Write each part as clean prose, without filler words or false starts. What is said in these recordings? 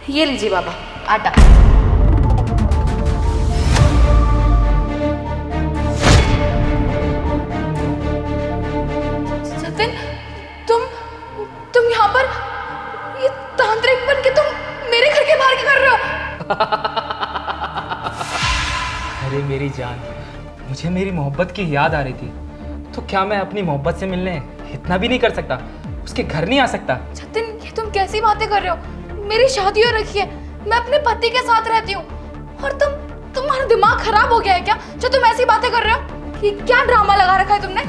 ये लीजिए बाबा आटा। सचिन, तुम यहाँ पर ये तांत्रिक बन के तुम मेरे घर के बाहर क्या कर रहे हो? अरे मेरी जान, मुझे मेरी मोहब्बत की याद आ रही थी, तो क्या मैं अपनी मोहब्बत से मिलने इतना भी नहीं कर सकता? उसके घर नहीं आ सकता? सचिन, ये तुम कैसी बातें कर रहे हो? मेरी शादी हो रखी है, मैं अपने पति के साथ रहती हूँ, और तुम्हारा दिमाग खराब हो गया है क्या जो तुम ऐसी बातें कर रहे हो? कि क्या ड्रामा लगा रखा है तुमने?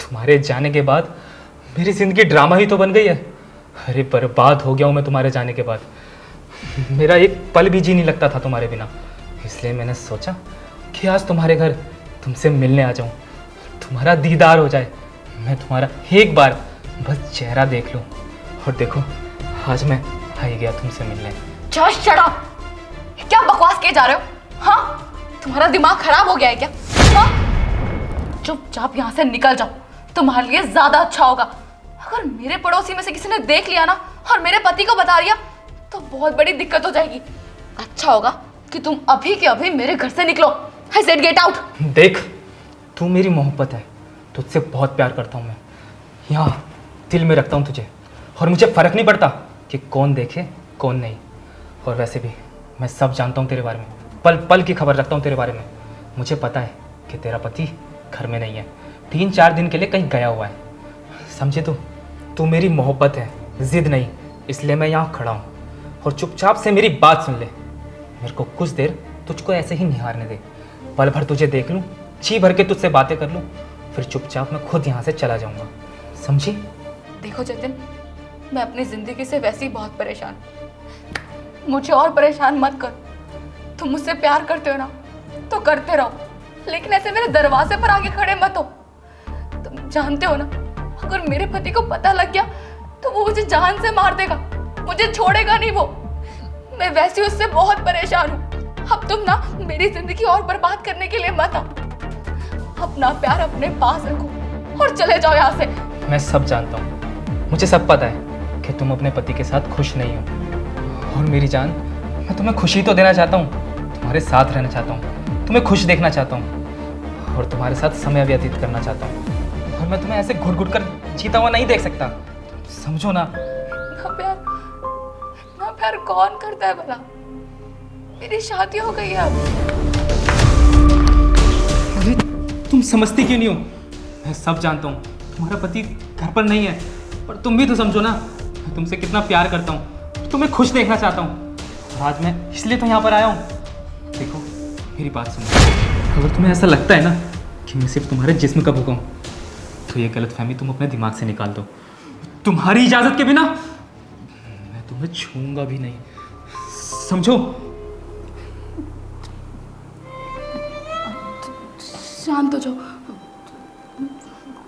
तुम्हारे जाने के बाद मेरी जिंदगी ड्रामा ही तो बन गई है। अरे बर्बाद हो गया हूँ मैं तुम्हारे जाने के बाद। मेरा एक पल भी जी नहीं लगता था तुम्हारे बिना, इसलिए मैंने सोचा कि आज तुम्हारे घर तुमसे मिलने आ जाऊं, तुम्हारा दीदार हो जाए, मैं तुम्हारा एक बार बस चेहरा देख लूं। और देखो, आज मैं आ ही गया तुमसे मिलने। Just shut up! क्या बकवास किए जा रहे हो? हाँ, तुम्हारा दिमाग खराब हो गया है क्या? हाँ, चुपचाप यहाँ से निकल जाओ, तुम्हारे लिए ज्यादा अच्छा होगा। अगर मेरे पड़ोसी में से किसी ने देख लिया ना और मेरे पति को बता दिया तो बहुत बड़ी दिक्कत हो जाएगी। अच्छा होगा कि तुम अभी के अभी मेरे घर से निकलो। I said get out! देख, तू मेरी मोहब्बत है, तुझसे बहुत प्यार करता हूँ मैं, यहाँ दिल में रखता हूँ तुझे, और मुझे फर्क नहीं पड़ता कि कौन देखे कौन नहीं। और वैसे भी मैं सब जानता हूँ तेरे बारे में, पल पल की खबर रखता हूँ तेरे बारे में। मुझे पता है कि तेरा पति घर में नहीं है, 3-4 दिन के लिए कहीं गया हुआ है। समझे तू मेरी मोहब्बत है, जिद नहीं, इसलिए मैं यहाँ खड़ा हूँ। और चुपचाप से मेरी बात सुन ले। मेरे को कुछ देर तुझको ऐसे ही निहारने दे, पल भर तुझे देख लूँ, जी भर के तुझसे बातें कर लूँ, फिर चुपचाप मैं खुद यहाँ से चला जाऊँगा, समझी? देखो जतिन, मैं अपनी जिंदगी से वैसे ही बहुत परेशान हूं। मुझे और परेशान मत कर। तुम मुझसे प्यार करते हो ना तो करते रहो, लेकिन ऐसे मेरे दरवाजे पर आके खड़े मत हो। तुम जानते हो ना, अगर मेरे पति को पता लग गया तो वो मुझे जान से मार देगा, मुझे छोड़ेगा नहीं वो। मैं वैसे ही उससे बहुत परेशान हूँ। अब तुम ना मेरी जिंदगी और बर्बाद करने के लिए मत आओ। अपना प्यार अपने पास रखो और चले जाओ यहाँ से। मैं सब जानता हूँ, मुझे सब पता है कि तुम अपने पति के साथ खुश नहीं हो। और मेरी जान, मैं तुम्हें खुशी तो देना चाहता हूँ, तुम्हारे साथ रहना चाहता हूँ, तुम्हें खुश देखना चाहता हूँ, और तुम्हारे साथ समय व्यतीत करना चाहता हूँ। और मैं तुम्हें ऐसे घुट घुट कर जीता हुआ नहीं देख सकता, समझो ना? ना प्यार कौन करता है भला? मेरी शादी हो गई है अब। अरे तुम समझती क्यों नहीं हो? मैं सब जानता हूँ, तुम्हारा पति घर पर नहीं है, और तुम भी तो समझो ना, मैं तुमसे कितना प्यार करता हूँ, तुम्हें खुश देखना चाहता हूँ। और आज मैं इसलिए तो यहाँ पर आया हूँ। देखो मेरी बात सुनो, अगर तुम्हें ऐसा लगता है ना कि मैं सिर्फ तुम्हारे जिस्म का भूखा हूँ, तो ये गलतफहमी तुम अपने दिमाग से निकाल दो। तुम्हारी इजाज़त के बिना मैं तुम्हें छूऊंगा भी नहीं, समझो? शांत हो जाओ,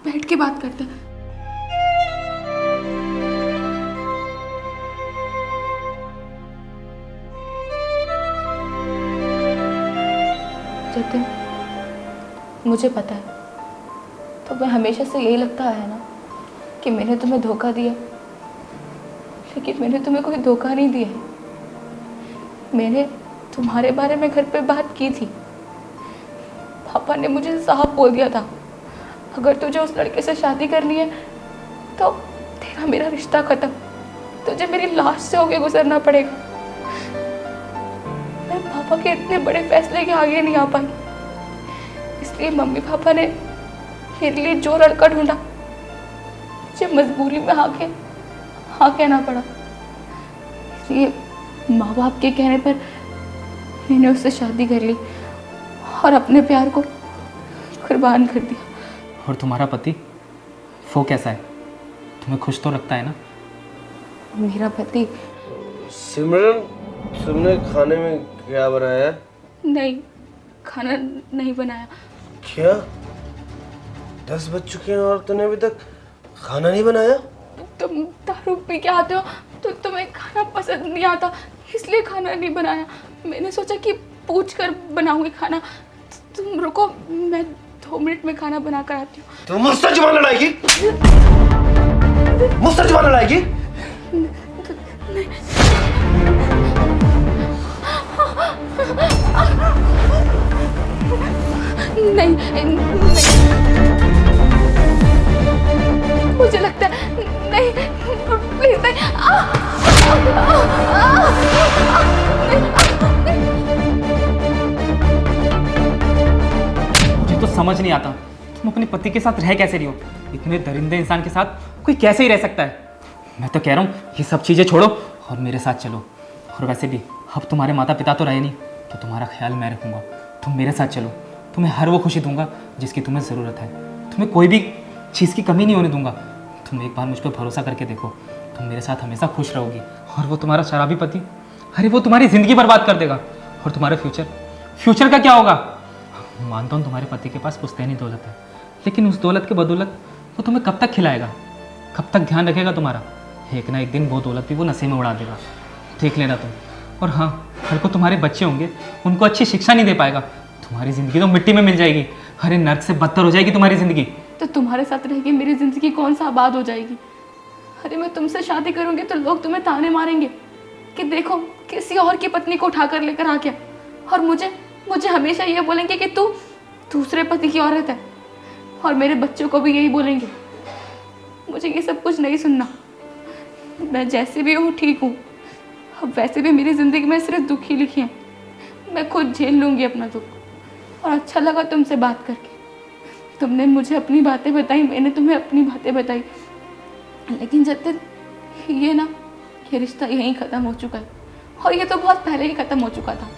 बैठ के बात करते हैं। जतिन, मुझे पता है तुम्हें हमेशा से यही लगता है ना कि मैंने तुम्हें धोखा दिया, लेकिन मैंने तुम्हें कोई धोखा नहीं दिया है। मैंने तुम्हारे बारे में घर पे बात की थी। पापा ने मुझे साफ बोल दिया था, अगर तुझे उस लड़के से शादी करनी है तो तेरा मेरा रिश्ता खत्म, तुझे मेरी लाश से होके गुजरना पड़ेगा। मैं पापा के इतने बड़े फैसले के आगे नहीं आ पाई, इसलिए मम्मी पापा ने मेरे लिए जो लड़का ढूंढा, मुझे मजबूरी में हाँ कहना पड़ा। इसलिए माँ बाप के कहने पर मैंने उससे शादी कर ली और अपने प्यार को कुर्बान कर दिया। और तुम्हारा पति, वो कैसा है? तुम्हें खुश तो रखता है ना? मेरा पति? सिमरन, तुमने खाने में क्या बनाया? नहीं, खाना नहीं बनाया। क्या 10 बज चुके हैं और तूने अभी तक खाना नहीं बनाया? तुम दारू पी के आते हो तो तुम्हें खाना पसंद नहीं आता, इसलिए खाना नहीं बनाया। मैंने सोचा कि पूछ कर बनाऊंगी खाना। तुम रुको, मैं 2 मिनट में खाना बना कर आती हूँ। तुम मुझसे जुबान लड़ाएगी? मुझसे जुबान लड़ाएगी? मुझे लगता है नहीं, प्लीज नहीं। मुझे तो समझ नहीं आता तुम अपने पति के साथ रह कैसे रही हो। इतने दरिंदे इंसान के साथ कोई कैसे ही रह सकता है। मैं तो कह रहा हूँ ये सब चीज़ें छोड़ो और मेरे साथ चलो। और वैसे भी अब तुम्हारे माता पिता तो रहे नहीं, तो तुम्हारा ख्याल मैं रखूँगा। तुम मेरे साथ चलो, तुम्हें हर वो खुशी दूंगा जिसकी तुम्हें ज़रूरत है। तुम्हें कोई भी चीज़ की कमी नहीं होने दूंगा। तुम एक बार मुझ पर भरोसा करके देखो, तुम मेरे साथ हमेशा खुश रहोगी। और वो तुम्हारा शराबी पति, अरे वो तुम्हारी ज़िंदगी बर्बाद कर देगा। और तुम्हारा फ्यूचर का क्या होगा। मानता हूँ तुम्हारे पति के पास पुश्तैनी दौलत है, लेकिन उस दौलत के बदौलत वो तुम्हें कब तक खिलाएगा, कब तक ध्यान रखेगा तुम्हारा। एक ना एक दिन वो दौलत भी वो नशे में उड़ा देगा, देख लेना तुम। और हाँ, कल को तुम्हारे बच्चे होंगे, उनको अच्छी शिक्षा नहीं दे पाएगा, तुम्हारी ज़िंदगी तो मिट्टी में मिल जाएगी। अरे नर्क से बदतर हो जाएगी तुम्हारी ज़िंदगी। तो तुम्हारे साथ रह के मेरी ज़िंदगी कौन सा आबाद हो जाएगी। अरे मैं तुमसे शादी करूँगी तो लोग तुम्हें ताने मारेंगे कि देखो किसी और की पत्नी को उठा कर लेकर आ गया। और मुझे हमेशा ये बोलेंगे कि तू दूसरे पति की औरत है। और मेरे बच्चों को भी यही बोलेंगे। मुझे ये सब कुछ नहीं सुनना। मैं जैसे भी हूँ ठीक हूँ। अब वैसे भी मेरी ज़िंदगी में सिर्फ दुख ही लिखे हैं। मैं खुद झेल लूँगी अपना दुख। और अच्छा लगा तुमसे बात करके। तुमने मुझे अपनी बातें बताई, मैंने तुम्हें अपनी बातें बताई। लेकिन जब तक ये रिश्ता यहीं ख़त्म हो चुका है। और ये तो बहुत पहले ही ख़त्म हो चुका था।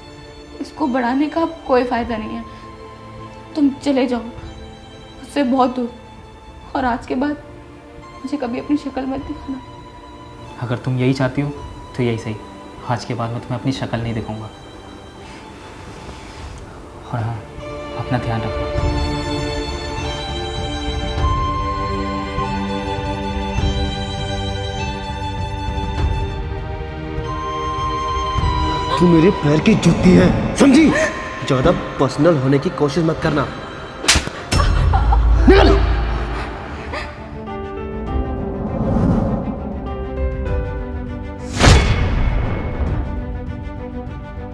इसको बढ़ाने का अब कोई फ़ायदा नहीं है। तुम चले जाओ उससे बहुत दूर। और आज के बाद मुझे कभी अपनी शक्ल मत दिखाना। अगर तुम यही चाहती हो तो यही सही। आज के बाद मैं तुम्हें अपनी शक्ल नहीं दिखाऊंगा। और हाँ, अपना ध्यान रखना। तू मेरे पैर की जूती है, समझी? ज्यादा पर्सनल होने की कोशिश मत करना।